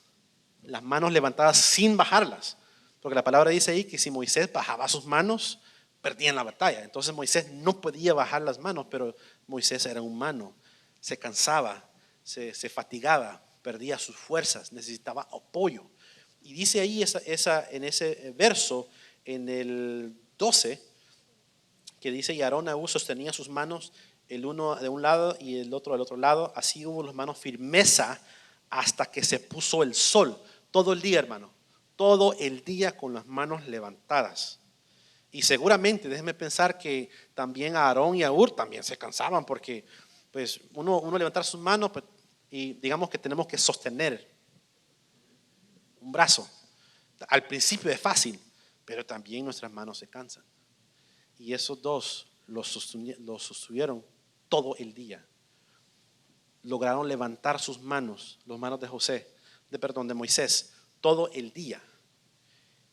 las manos levantadas sin bajarlas. Porque la palabra dice ahí que si Moisés bajaba sus manos, perdían la batalla. Entonces Moisés no podía bajar las manos, pero Moisés era humano, se cansaba, se fatigaba, perdía sus fuerzas, necesitaba apoyo. Y dice ahí en ese verso, en el 12, que dice: y Aarón aún sostenía sus manos, el uno de un lado y el otro del otro lado, así hubo las manos firmeza hasta que se puso el sol. Todo el día, hermano, todo el día con las manos levantadas. Y seguramente, déjenme pensar que también Aarón y Hur también se cansaban, porque pues uno levantar sus manos, pues, y digamos que tenemos que sostener un brazo. Al principio es fácil, pero también nuestras manos se cansan. Y esos dos los sostuvieron todo el día. Lograron levantar sus manos, las manos de Moisés, todo el día.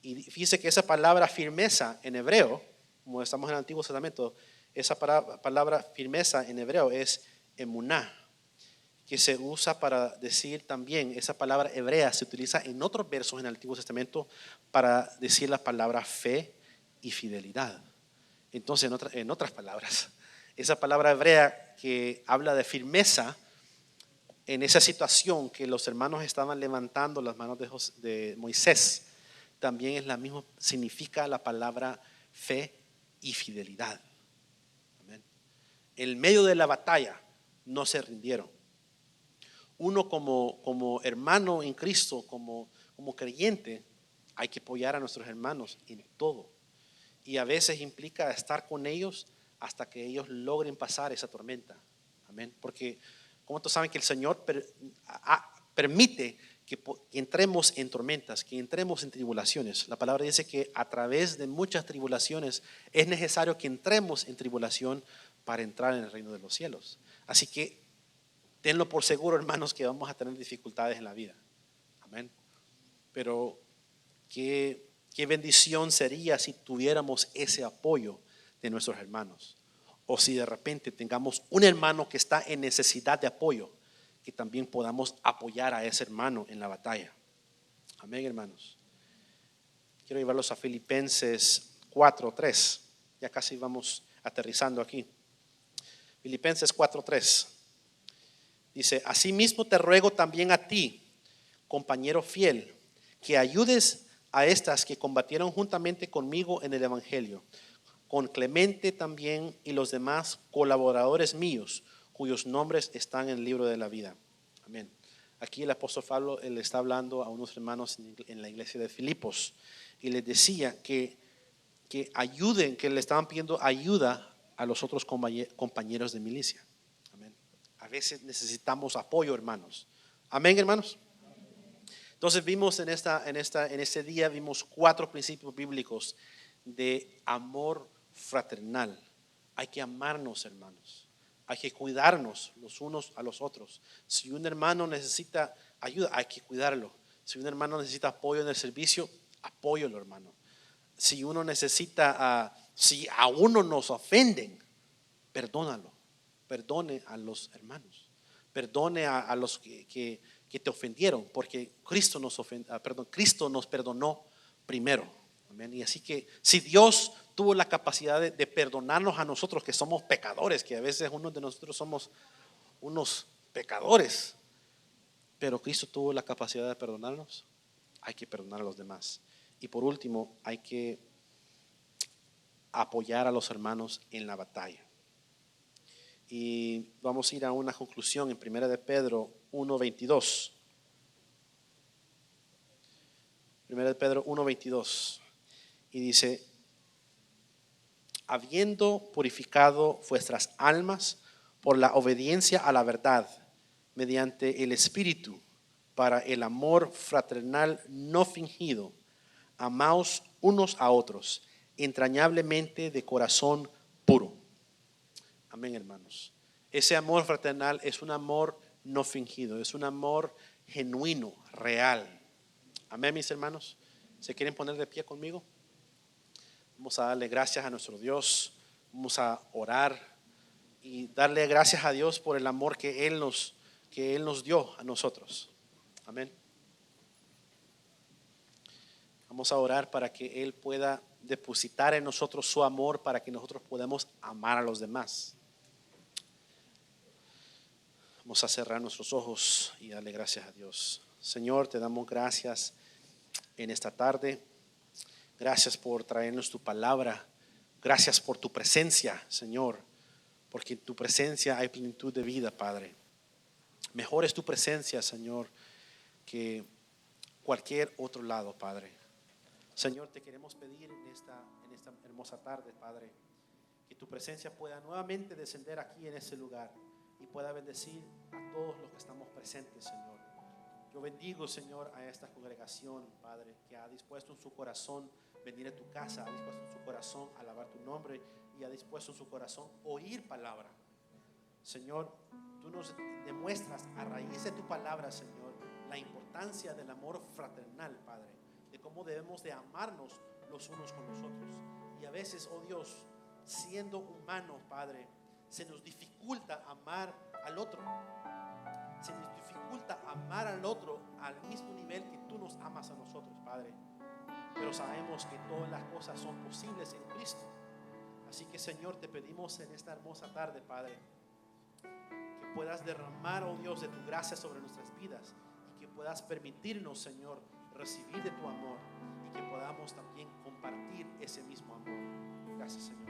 Y fíjese que esa palabra firmeza en hebreo, como estamos en el Antiguo Testamento, esa palabra firmeza en hebreo es emuná, que se usa para decir también, esa palabra hebrea se utiliza en otros versos en el Antiguo Testamento para decir la palabra fe y fidelidad. Entonces, en otras palabras, esa palabra hebrea que habla de firmeza en esa situación que los hermanos estaban levantando las manos de Moisés, también es la misma, significa la palabra fe y fidelidad. Amén. En medio de la batalla no se rindieron. Uno como hermano en Cristo, como creyente, hay que apoyar a nuestros hermanos en todo. Y a veces implica estar con ellos hasta que ellos logren pasar esa tormenta. Amén. Porque como todos saben que el Señor permite que entremos en tormentas, que entremos en tribulaciones. La palabra dice que a través de muchas tribulaciones es necesario que entremos en tribulación para entrar en el reino de los cielos. Así que tenlo por seguro, hermanos, que vamos a tener dificultades en la vida. Amén. Pero qué bendición sería si tuviéramos ese apoyo de nuestros hermanos. O si de repente tengamos un hermano que está en necesidad de apoyo, que también podamos apoyar a ese hermano en la batalla. Amén, hermanos. Quiero llevarlos a Filipenses 4:3. Ya casi vamos aterrizando aquí. Filipenses 4:3. Dice: asimismo te ruego también a ti, compañero fiel, que ayudes a estas que combatieron juntamente conmigo en el Evangelio, con Clemente también y los demás colaboradores míos, cuyos nombres están en el libro de la vida. Amén. Aquí el apóstol Pablo le está hablando a unos hermanos en la iglesia de Filipos y les decía que ayuden, que le estaban pidiendo ayuda a los otros compañeros de milicia. Amén. A veces necesitamos apoyo, hermanos. Amén, hermanos. Entonces vimos en este día vimos 4 principios bíblicos de amor fraternal. Hay que amarnos, hermanos. Hay que cuidarnos los unos a los otros. Si un hermano necesita ayuda, hay que cuidarlo. Si un hermano necesita apoyo en el servicio, apóyalo, hermano. Si uno necesita, si a uno nos ofenden, perdónalo. Perdone a los hermanos. Perdone a los que te ofendieron, porque Cristo nos perdonó primero. Amén. Y así que si Dios tuvo la capacidad de perdonarnos a nosotros que somos pecadores, que a veces uno de nosotros somos unos pecadores, pero Cristo tuvo la capacidad de perdonarnos, hay que perdonar a los demás. Y por último, hay que apoyar a los hermanos en la batalla. Y vamos a ir a una conclusión en 1 de Pedro 1:22. 1 de Pedro 1:22. Y dice: habiendo purificado vuestras almas por la obediencia a la verdad, mediante el Espíritu, para el amor fraternal no fingido, amaos unos a otros, entrañablemente de corazón puro. Amén, hermanos. Ese amor fraternal es un amor no fingido, es un amor genuino, real. Amén, mis hermanos. ¿Se quieren poner de pie conmigo? Vamos a darle gracias a nuestro Dios. Vamos a orar y darle gracias a Dios por el amor que Él nos dio a nosotros. Amén. Vamos a orar para que Él pueda depositar en nosotros su amor, para que nosotros podamos amar a los demás. Vamos a cerrar nuestros ojos y darle gracias a Dios. Señor, te damos gracias en esta tarde. Gracias por traernos tu palabra. Gracias por tu presencia, Señor, porque en tu presencia hay plenitud de vida, Padre. Mejor es tu presencia, Señor, que cualquier otro lado, Padre. Señor, te queremos pedir en esta hermosa tarde, Padre, que tu presencia pueda nuevamente descender aquí en este lugar y pueda bendecir a todos los que estamos presentes, Señor. Yo bendigo, Señor, a esta congregación, Padre, que ha dispuesto en su corazón venir a tu casa, ha dispuesto en su corazón alabar tu nombre y ha dispuesto en su corazón oír palabra. Señor, tú nos demuestras a raíz de tu palabra, Señor, la importancia del amor fraternal, Padre, de cómo debemos de amarnos los unos con los otros. Y a veces, oh Dios, siendo humanos, Padre, se nos dificulta amar al otro. Se nos dificulta amar al otro al mismo nivel que tú nos amas a nosotros, Padre. Pero sabemos que todas las cosas son posibles en Cristo. Así que, Señor, te pedimos en esta hermosa tarde, Padre, que puedas derramar, oh Dios, de tu gracia sobre nuestras vidas y que puedas permitirnos, Señor, recibir de tu amor y que podamos también compartir ese mismo amor. Gracias, Señor.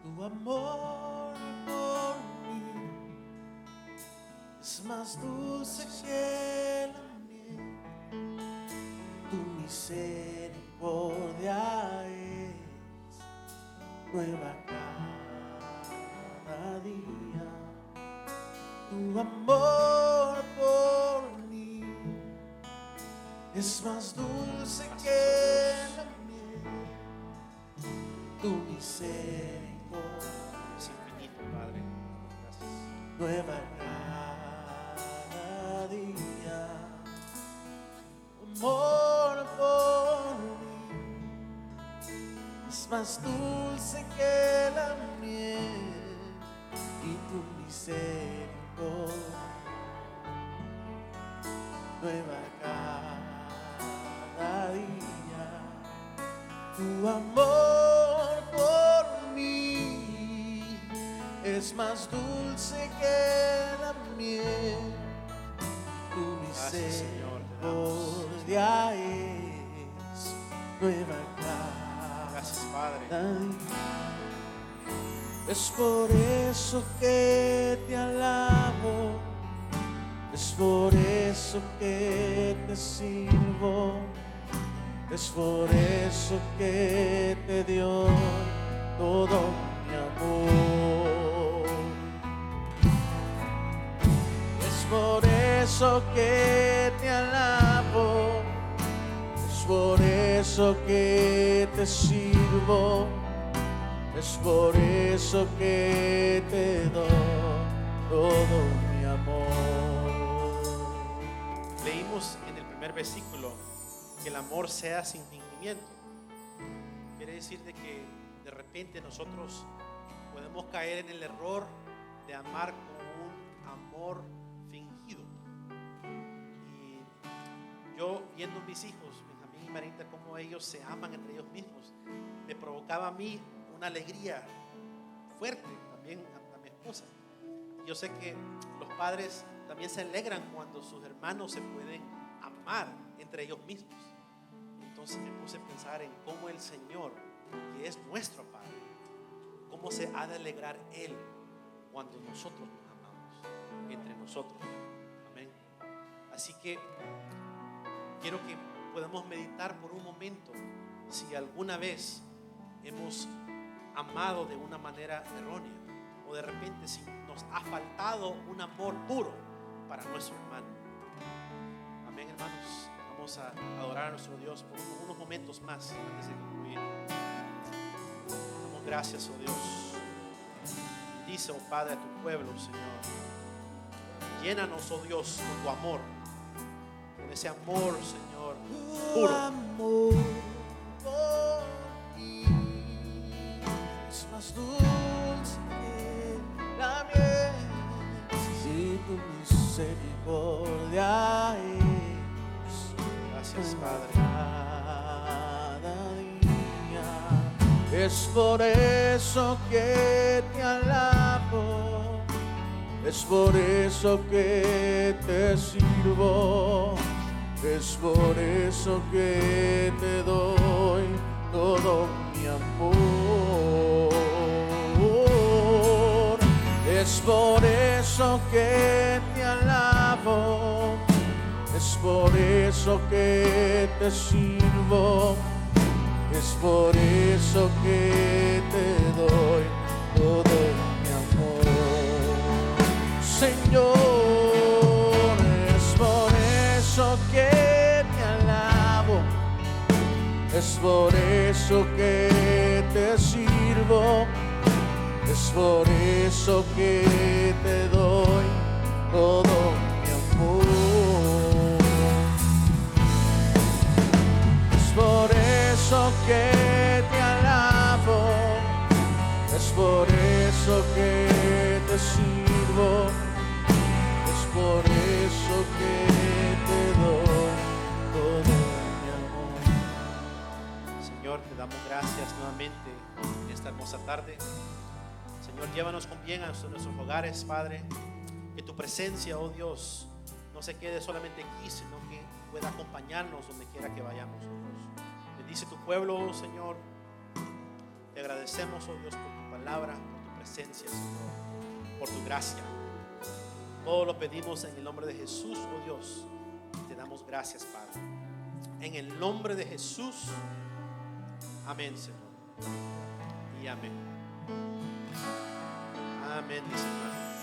Tu amor por mí es más dulce que la miel. Tu misericordia es nueva cada día. Tu amor por mí es más dulce que la miel. Tu misericordia Es infinito, Padre. Gracias. nueva cada día. Amor por mí es más dulce que la miel y tu misericordia nueva cada día. Tu amor por mí es más dulce que la miel. Tu Gracias, Señor, te misericordia es nueva cada Gracias, Padre. día. Es por eso que te alabo, es por eso que te sirvo, es por eso que te dio todo mi amor. Es por eso que te alabo, es por eso que te sirvo, es por eso que te doy todo mi amor. Leímos en el primer versículo que el amor sea sin fingimiento. Quiere decir de que de repente nosotros podemos caer en el error de amar con un amor fingido. Y yo viendo mis hijos, Benjamín y Marita, cómo ellos se aman entre ellos mismos, me provocaba a mí una alegría fuerte, también a mi esposa. Yo sé que los padres también se alegran cuando sus hermanos se pueden amar entre ellos mismos. Entonces me puse a pensar en cómo el Señor, que es nuestro Padre, cómo se ha de alegrar Él cuando nosotros nos amamos entre nosotros. Amén. Así que quiero que podamos meditar por un momento si alguna vez hemos amado de una manera errónea, o de repente si nos ha faltado un amor puro para nuestro hermano. Amén, hermanos. Vamos a adorar a nuestro Dios por unos momentos más antes de concluir. Damos gracias, oh Dios. Bendice, oh Padre, a tu pueblo, Señor. Llénanos, oh Dios, con tu amor, con ese amor, Señor, Tu puro. amor por ti es más dulce que la miel, y tu misericordia Gracias, Padre. cada día. Es por eso que te alabo, es por eso que te sirvo, es por eso que te doy todo mi amor. Es por eso que te alabo, es por eso que te sirvo, es por eso que te doy todo mi amor. Señor, es por eso que te alabo, es por eso que te sirvo, es por eso que te doy todo mi amor. Es por eso que te alabo, es por eso que te sirvo, es por eso que te doy todo mi amor. Señor, te damos gracias nuevamente en esta hermosa tarde. Señor, llévanos con bien a nuestros hogares, Padre. Que tu presencia, oh Dios, no se quede solamente aquí, sino que pueda acompañarnos donde quiera que vayamos, oh Dios. Bendice tu pueblo, oh Señor. Te agradecemos, oh Dios, por tu palabra, por tu presencia, Señor, por tu gracia. Todo lo pedimos en el nombre de Jesús, oh Dios. Te damos gracias, Padre. En el nombre de Jesús. Amén, Señor. Y amén. Amén, dice hermano.